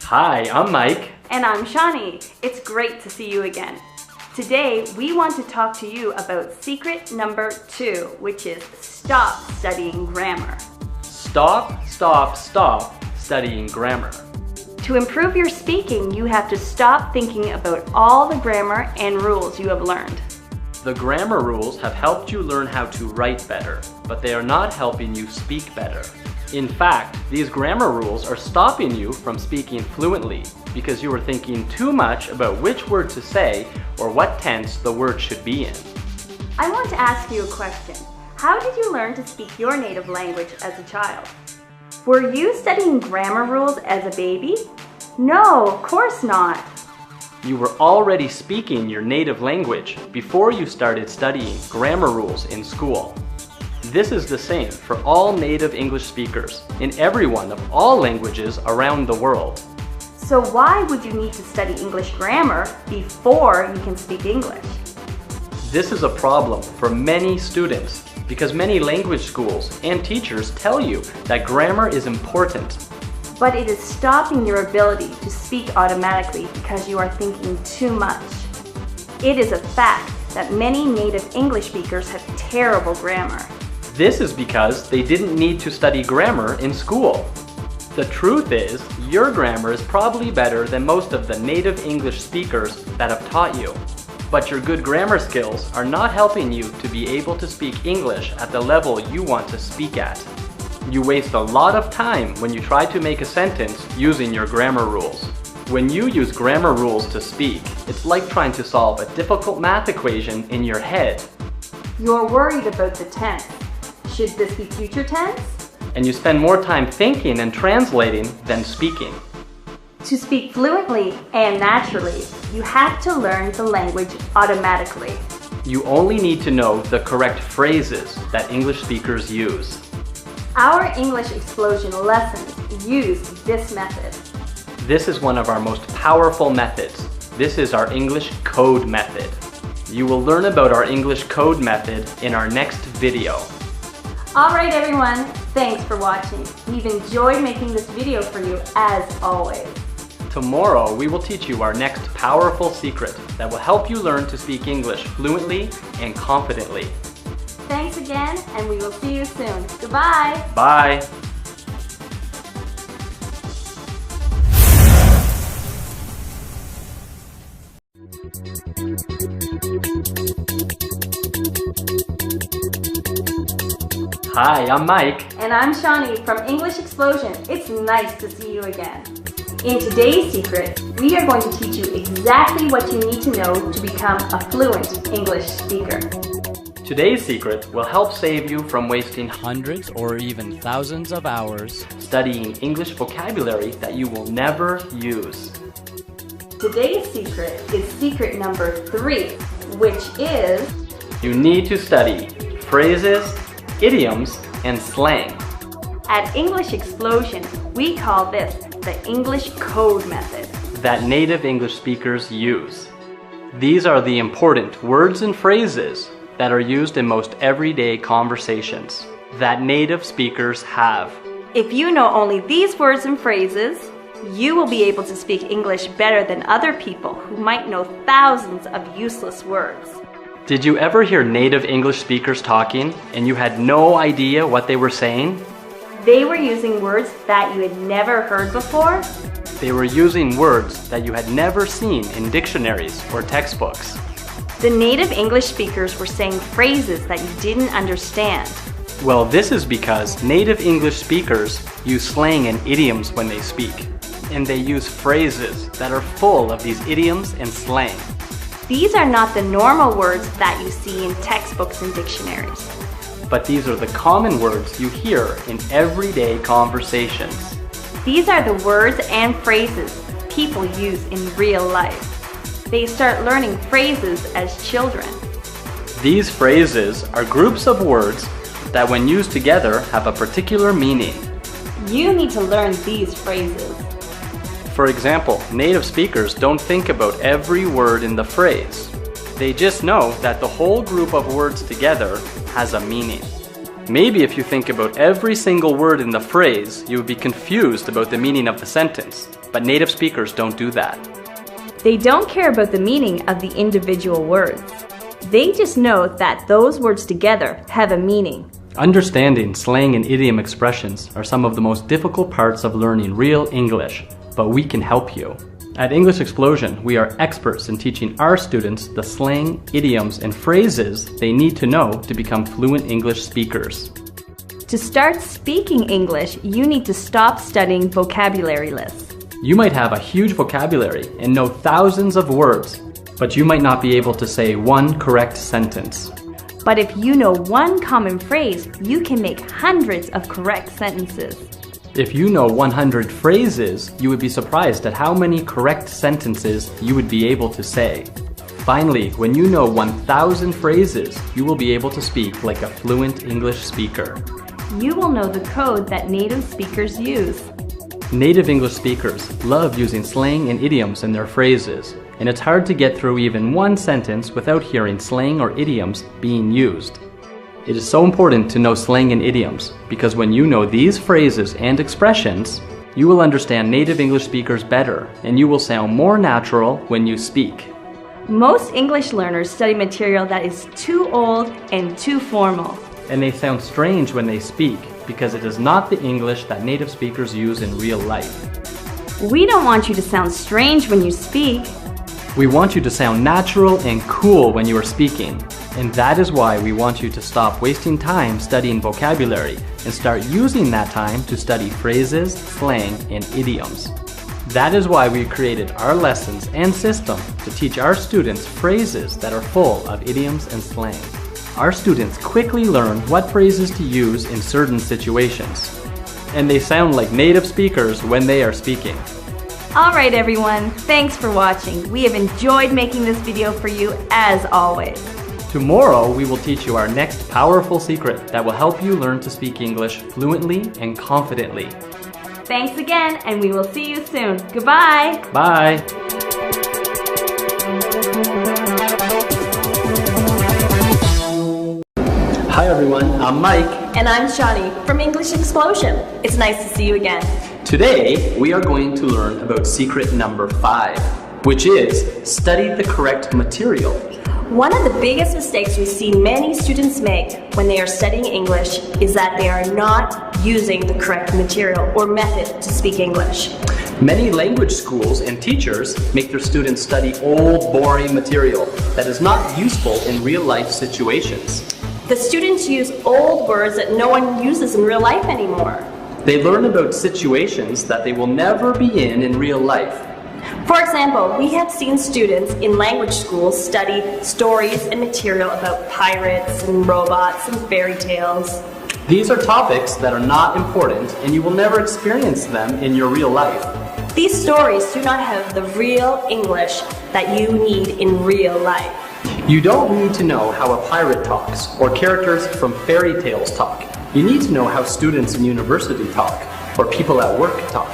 Hi, I'm Mike. And I'm Shawnee. It's great to see you again. Today, we want to talk to you about secret number 2, which is stop studying grammar. Stop studying grammar. To improve your speaking, you have to stop thinking about all the grammar and rules you have learned. The grammar rules have helped you learn how to write better, but they are not helping you speak better. In fact, these grammar rules are stopping you from speaking fluently because you are thinking too much about which word to say or what tense the word should be in. I want to ask you a question. How did you learn to speak your native language as a child? Were you studying grammar rules as a baby? No, of course not. You were already speaking your native language before you started studying grammar rules in school. This is the same for all native English speakers in everyone of all languages around the world. So why would you need to study English grammar before you can speak English? This is a problem for many students because many language schools and teachers tell you that grammar is important. But it is stopping your ability to speak automatically because you are thinking too much. It is a fact that many native English speakers have terrible grammar. This is because they didn't need to study grammar in school. The truth is, your grammar is probably better than most of the native English speakers that have taught you. But your good grammar skills are not helping you to be able to speak English at the level you want to speak at. You waste a lot of time when you try to make a sentence using your grammar rules. When you use grammar rules to speak, it's like trying to solve a difficult math equation in your head. You're worried about the tense. Should this be future tense? And you spend more time thinking and translating than speaking. To speak fluently and naturally, you have to learn the language automatically. You only need to know the correct phrases that English speakers use. Our English Explosion lessons use this method. This is one of our most powerful methods. This is our English code method. You will learn about our English code method in our next video. Alright everyone, thanks for watching. We've enjoyed making this video for you as always. Tomorrow we will teach you our next powerful secret that will help you learn to speak English fluently and confidently. Thanks again, and we will see you soon. Goodbye! Bye! Hi, I'm Mike. And I'm Shawnee from English Explosion. It's nice to see you again. In today's secret, we are going to teach you exactly what you need to know to become a fluent English speaker. Today's secret will help save you from wasting hundreds or even thousands of hours studying English vocabulary that you will never use. Today's secret is secret number 3, which is you need to study phrases, idioms, and slang. At English Explosion, we call this the English code method that native English speakers use. These are the important words and phrases that are used in most everyday conversations that native speakers have. If you know only these words and phrases, you will be able to speak English better than other people who might know thousands of useless words. Did you ever hear native English speakers talking and you had no idea what they were saying? They were using words that you had never heard before. They were using words that you had never seen in dictionaries or textbooks. The native English speakers were saying phrases that you didn't understand. Well, this is because native English speakers use slang and idioms when they speak. And they use phrases that are full of these idioms and slang. These are not the normal words that you see in textbooks and dictionaries. But these are the common words you hear in everyday conversations. These are the words and phrases people use in real life. They start learning phrases as children. These phrases are groups of words that when used together have a particular meaning. You need to learn these phrases. For example, native speakers don't think about every word in the phrase. They just know that the whole group of words together has a meaning. Maybe if you think about every single word in the phrase, you would be confused about the meaning of the sentence. but native speakers don't do that. They don't care about the meaning of the individual words. They just know that those words together have a meaning. Understanding slang and idiom expressions are some of the most difficult parts of learning real English, but we can help you. At English Explosion, we are experts in teaching our students the slang, idioms, and phrases they need to know to become fluent English speakers. To start speaking English, you need to stop studying vocabulary lists. You might have a huge vocabulary and know thousands of words, but you might not be able to say one correct sentence. But if you know one common phrase, you can make hundreds of correct sentences. If you know 100 phrases, you would be surprised at how many correct sentences you would be able to say. Finally, when you know 1,000 phrases, you will be able to speak like a fluent English speaker. You will know the code that native speakers use. Native English speakers love using slang and idioms in their phrases, and it's hard to get through even one sentence without hearing slang or idioms being used. It is so important to know slang and idioms because when you know these phrases and expressions, you will understand native English speakers better and you will sound more natural when you speak. Most English learners study material that is too old and too formal. And they sound strange when they speak because it is not the English that native speakers use in real life. We don't want you to sound strange when you speak. We want you to sound natural and cool when you are speaking. And that is why we want you to stop wasting time studying vocabulary and start using that time to study phrases, slang, and idioms. That is why we created our lessons and system to teach our students phrases that are full of idioms and slang. Our students quickly learn what phrases to use in certain situations. And they sound like native speakers when they are speaking. Alright everyone, thanks for watching. We have enjoyed making this video for you as always. Tomorrow, we will teach you our next powerful secret that will help you learn to speak English fluently and confidently. Thanks again, and we will see you soon. Goodbye! Bye! Hi everyone, I'm Mike. And I'm Shani from English Explosion. It's nice to see you again. Today, we are going to learn about secret number 5, which is study the correct material. One of the biggest mistakes we see many students make when they are studying English is that they are not using the correct material or method to speak English. Many language schools and teachers make their students study old, boring material that is not useful in real-life situations. The students use old words that no one uses in real life anymore. They learn about situations that they will never be in real life. For example, we have seen students in language schools study stories and material about pirates and robots and fairy tales. These are topics that are not important and you will never experience them in your real life. These stories do not have the real English that you need in real life. You don't need to know how a pirate talks or characters from fairy tales talk. You need to know how students in university talk or people at work talk.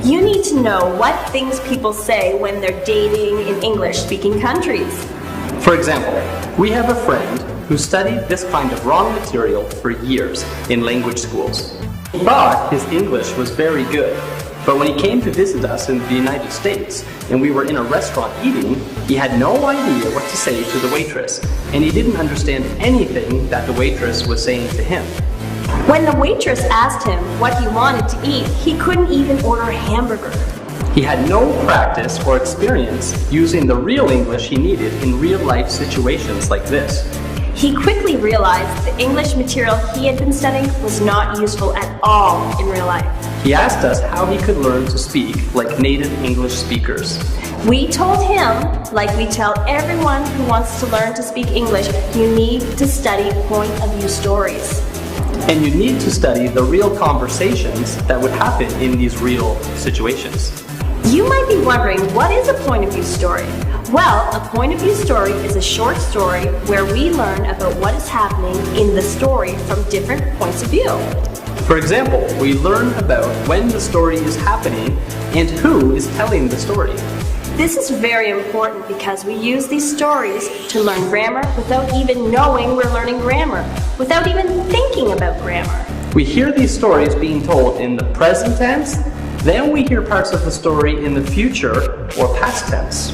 You need to know what things people say when they're dating in English-speaking countries. For example, we have a friend who studied this kind of wrong material for years in language schools. He thought his English was very good, but when he came to visit us in the United States and we were in a restaurant eating, he had no idea what to say to the waitress, and he didn't understand anything that the waitress was saying to him. When the waitress asked him what he wanted to eat, he couldn't even order a hamburger. He had no practice or experience using the real English he needed in real-life situations like this. He quickly realized the English material he had been studying was not useful at all in real life. He asked us how he could learn to speak like native English speakers. We told him, like we tell everyone who wants to learn to speak English, you need to study point-of-view stories. And you need to study the real conversations that would happen in these real situations. You might be wondering, what is a point-of-view story? Well, a point-of-view story is a short story where we learn about what is happening in the story from different points of view. For example, we learn about when the story is happening and who is telling the story. This is very important because we use these stories to learn grammar without even knowing we're learning grammar, without even thinking about grammar. We hear these stories being told in the present tense, Then we hear parts of the story in the future or past tense.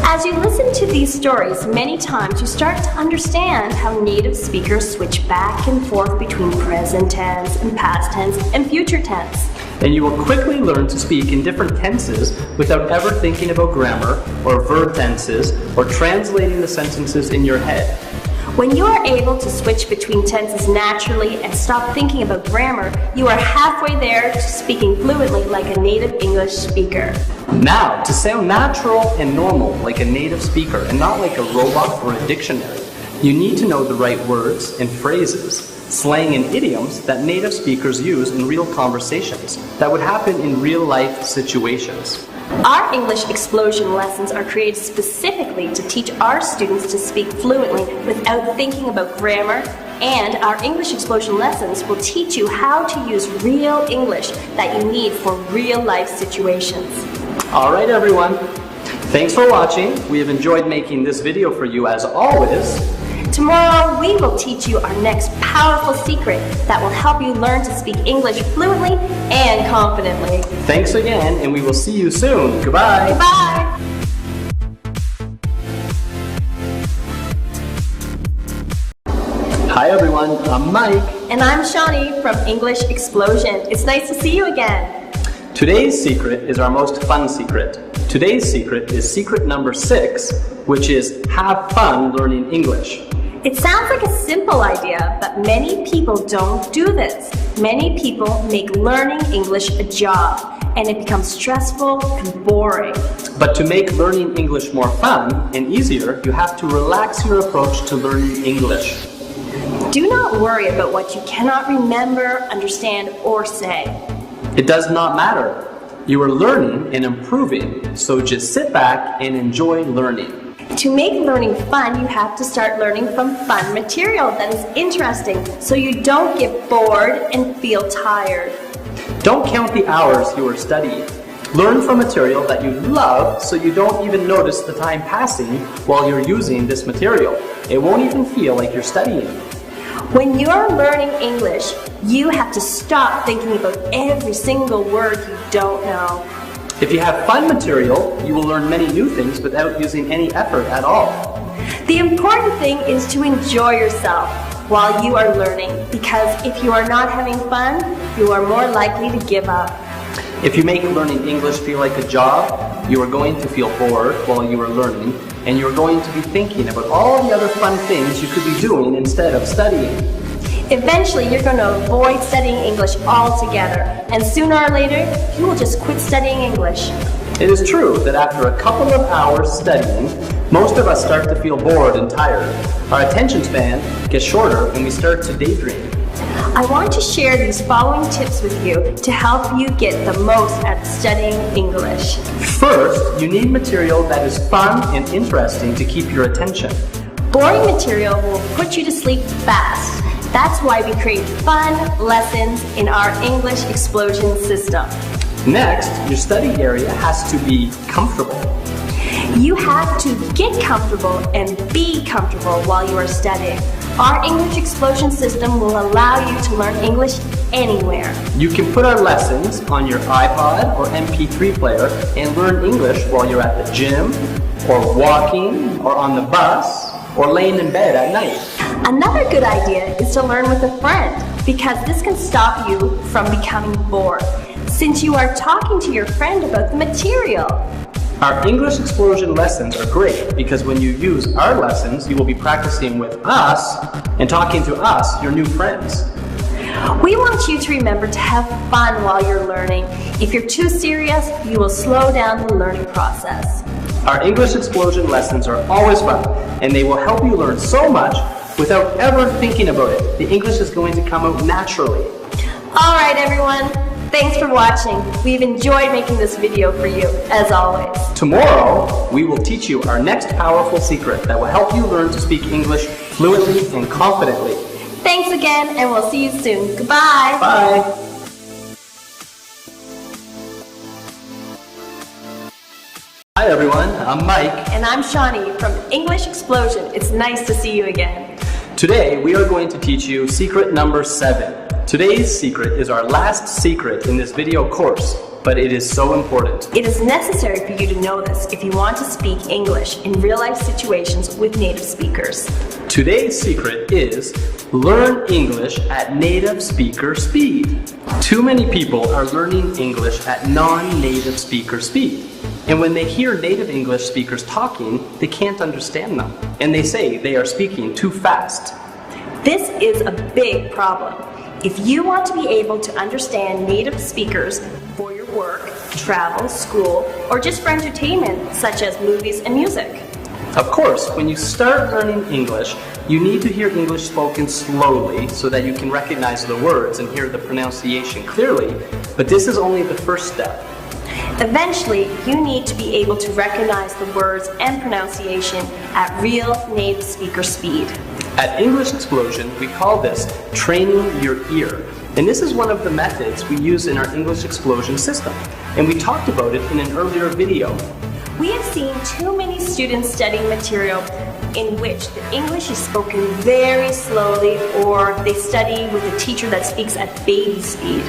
As you listen to these stories many times, you start to understand how native speakers switch back and forth between present tense and past tense and future tense. And you will quickly learn to speak in different tenses without ever thinking about grammar or verb tenses or translating the sentences in your head. When you are able to switch between tenses naturally and stop thinking about grammar, you are halfway there to speaking fluently like a native English speaker. Now, to sound natural and normal like a native speaker and not like a robot or a dictionary, you need to know the right words and phrases, slang and idioms that native speakers use in real conversations that would happen in real-life situations. Our English Explosion lessons are created specifically to teach our students to speak fluently without thinking about grammar, and our English Explosion lessons will teach you how to use real English that you need for real-life situations. All right, everyone. Thanks for watching. We have enjoyed making this video for you as always. Tomorrow, we will teach you our next powerful secret that will help you learn to speak English fluently and confidently. Thanks again, and we will see you soon. Goodbye. Goodbye. Hi, everyone. I'm Mike. And I'm Shawnee from English Explosion. It's nice to see you again. Today's secret is our most fun secret. Today's secret is secret number 6, which is have fun learning English. It sounds like a simple idea, but many people don't do this. Many people make learning English a job, and it becomes stressful and boring. But to make learning English more fun and easier, you have to relax your approach to learning English. Do not worry about what you cannot remember, understand, or say. It does not matter. You are learning and improving, so just sit back and enjoy learning. To make learning fun, you have to start learning from fun material that is interesting, so you don't get bored and feel tired. Don't count the hours you are studying. Learn from material that you love so you don't even notice the time passing while you're using this material. It won't even feel like you're studying. When you are learning English, you have to stop thinking about every single word you don't know. If you have fun material, you will learn many new things without using any effort at all. The important thing is to enjoy yourself while you are learning, because if you are not having fun, you are more likely to give up. If you make learning English feel like a job, you are going to feel bored while you are learning, and you are going to be thinking about all the other fun things you could be doing instead of studying. Eventually, you're going to avoid studying English altogether, and sooner or later, you will just quit studying English. It is true that after a couple of hours studying, most of us start to feel bored and tired. Our attention span gets shorter and we start to daydream. I want to share these following tips with you to help you get the most out of studying English. First, you need material that is fun and interesting to keep your attention. Boring material will put you to sleep fast. That's why we create fun lessons in our English Explosion system. Next, your study area has to be comfortable. You have to get comfortable and be comfortable while you are studying. Our English Explosion system will allow you to learn English anywhere. You can put our lessons on your iPod or MP3 player and learn English while you're at the gym, or walking, or on the bus, or laying in bed at night. Another good idea is to learn with a friend, because this can stop you from becoming bored, since you are talking to your friend about the material. Our English Explosion lessons are great because when you use our lessons, you will be practicing with us and talking to us, your new friends. We want you to remember to have fun while you're learning. If you're too serious, you will slow down the learning process. Our English Explosion lessons are always fun, and they will help you learn so much without ever thinking about it. The English is going to come out naturally. All right, everyone. Thanks for watching. We've enjoyed making this video for you, as always. Tomorrow, we will teach you our next powerful secret that will help you learn to speak English fluently and confidently. Thanks again, and we'll see you soon. Goodbye. Bye. Hi everyone, I'm Mike. And I'm Shawnee from English Explosion. It's nice to see you again. Today, we are going to teach you secret number 7. Today's secret is our last secret in this video course, but it is so important. It is necessary for you to know this if you want to speak English in real-life situations with native speakers. Today's secret is learn English at native speaker speed. Too many people are learning English at non-native speaker speed. And when they hear native English speakers talking, they can't understand them. And they say they are speaking too fast. This is a big problem. If you want to be able to understand native speakers for your work, travel, school, or just for entertainment, such as movies and music. Of course, when you start learning English, you need to hear English spoken slowly so that you can recognize the words and hear the pronunciation clearly, but this is only the first step. Eventually, you need to be able to recognize the words and pronunciation at real native speaker speed. At English Explosion, we call this training your ear. And this is one of the methods we use in our English Explosion system. And we talked about it in an earlier video. We have seen too many students studying material in which the English is spoken very slowly, or they study with a teacher that speaks at baby speed.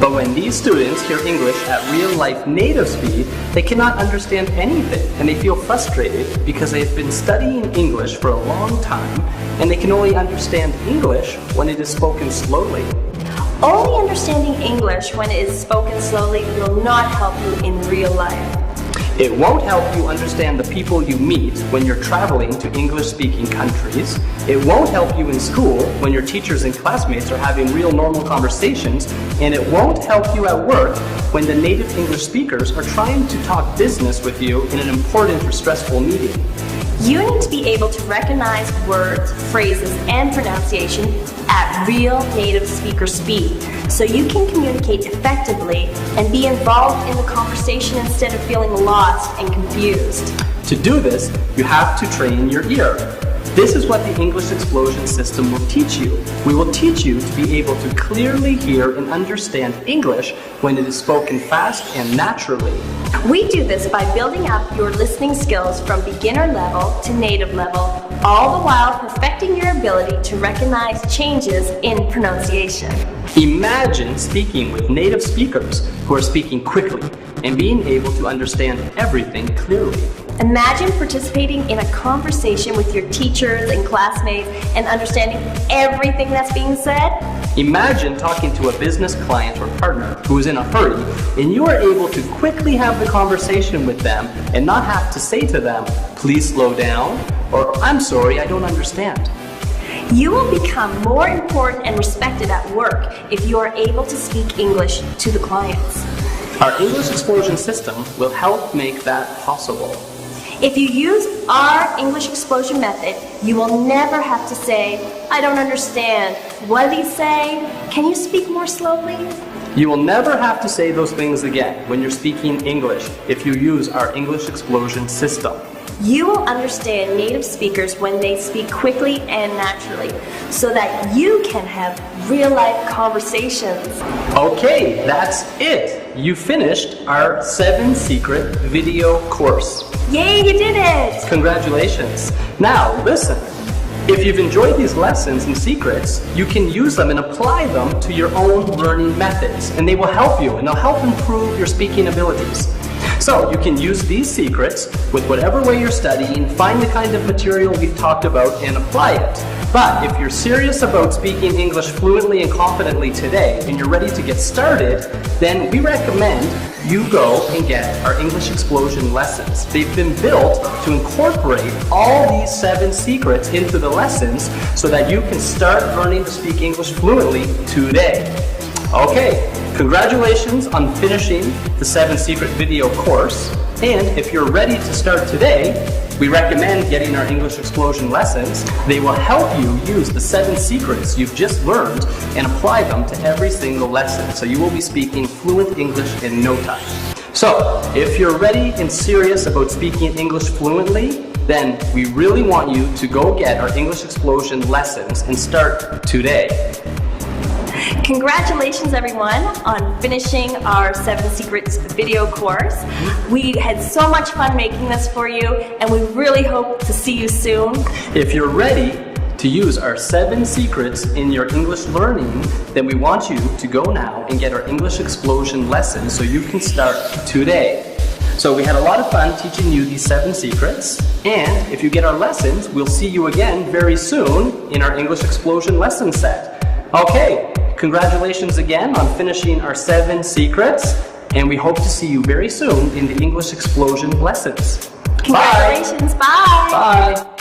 But when these students hear English at real-life native speed, they cannot understand anything, and they feel frustrated because they have been studying English for a long time, and they can only understand English when it is spoken slowly. Only understanding English when it is spoken slowly will not help you in real life. It won't help you understand the people you meet when you're traveling to English-speaking countries. It won't help you in school when your teachers and classmates are having real normal conversations. And it won't help you at work when the native English speakers are trying to talk business with you in an important or stressful meeting. You need to be able to recognize words, phrases, and pronunciation at real native speaker speed so you can communicate effectively and be involved in the conversation instead of feeling lost and confused. To do this, you have to train your ear. This is what the English Explosion system will teach you. We will teach you to be able to clearly hear and understand English when it is spoken fast and naturally. We do this by building up your listening skills from beginner level to native level, all the while perfecting your ability to recognize changes in pronunciation. Imagine speaking with native speakers who are speaking quickly and being able to understand everything clearly. Imagine participating in a conversation with your teachers and classmates and understanding everything that's being said. Imagine talking to a business client or partner who is in a hurry, and you are able to quickly have the conversation with them and not have to say to them, "Please slow down," or "I'm sorry, I don't understand." You will become more important and respected at work if you are able to speak English to the clients. Our English Explosion system will help make that possible. If you use our English Explosion method, you will never have to say, "I don't understand. What did he say? Can you speak more slowly?" You will never have to say those things again when you're speaking English if you use our English Explosion system. You will understand native speakers when they speak quickly and naturally, so that you can have real-life conversations. Okay, that's it. You finished our 7 secret video course. Yay, you did it! Congratulations. Now, listen. If you've enjoyed these lessons and secrets, you can use them and apply them to your own learning methods, and they will help you, and they'll help improve your speaking abilities. So you can use these secrets with whatever way you're studying, find the kind of material we've talked about, and apply it. But if you're serious about speaking English fluently and confidently today, and you're ready to get started, then we recommend you go and get our English Explosion lessons. They've been built to incorporate all these 7 secrets into the lessons so that you can start learning to speak English fluently today. Okay, congratulations on finishing the 7 secret video course. And if you're ready to start today, we recommend getting our English Explosion lessons. They will help you use the 7 secrets you've just learned and apply them to every single lesson. So you will be speaking fluent English in no time. So if you're ready and serious about speaking English fluently, then we really want you to go get our English Explosion lessons and start today. Congratulations everyone on finishing our 7 Secrets video course. We had so much fun making this for you, and we really hope to see you soon. If you're ready to use our 7 secrets in your English learning, then we want you to go now and get our English Explosion lesson so you can start today. So we had a lot of fun teaching you these 7 secrets, and if you get our lessons, we'll see you again very soon in our English Explosion lesson set. Okay, congratulations again on finishing our 7 secrets, and we hope to see you very soon in the English Explosion lessons. Congratulations, bye! Bye!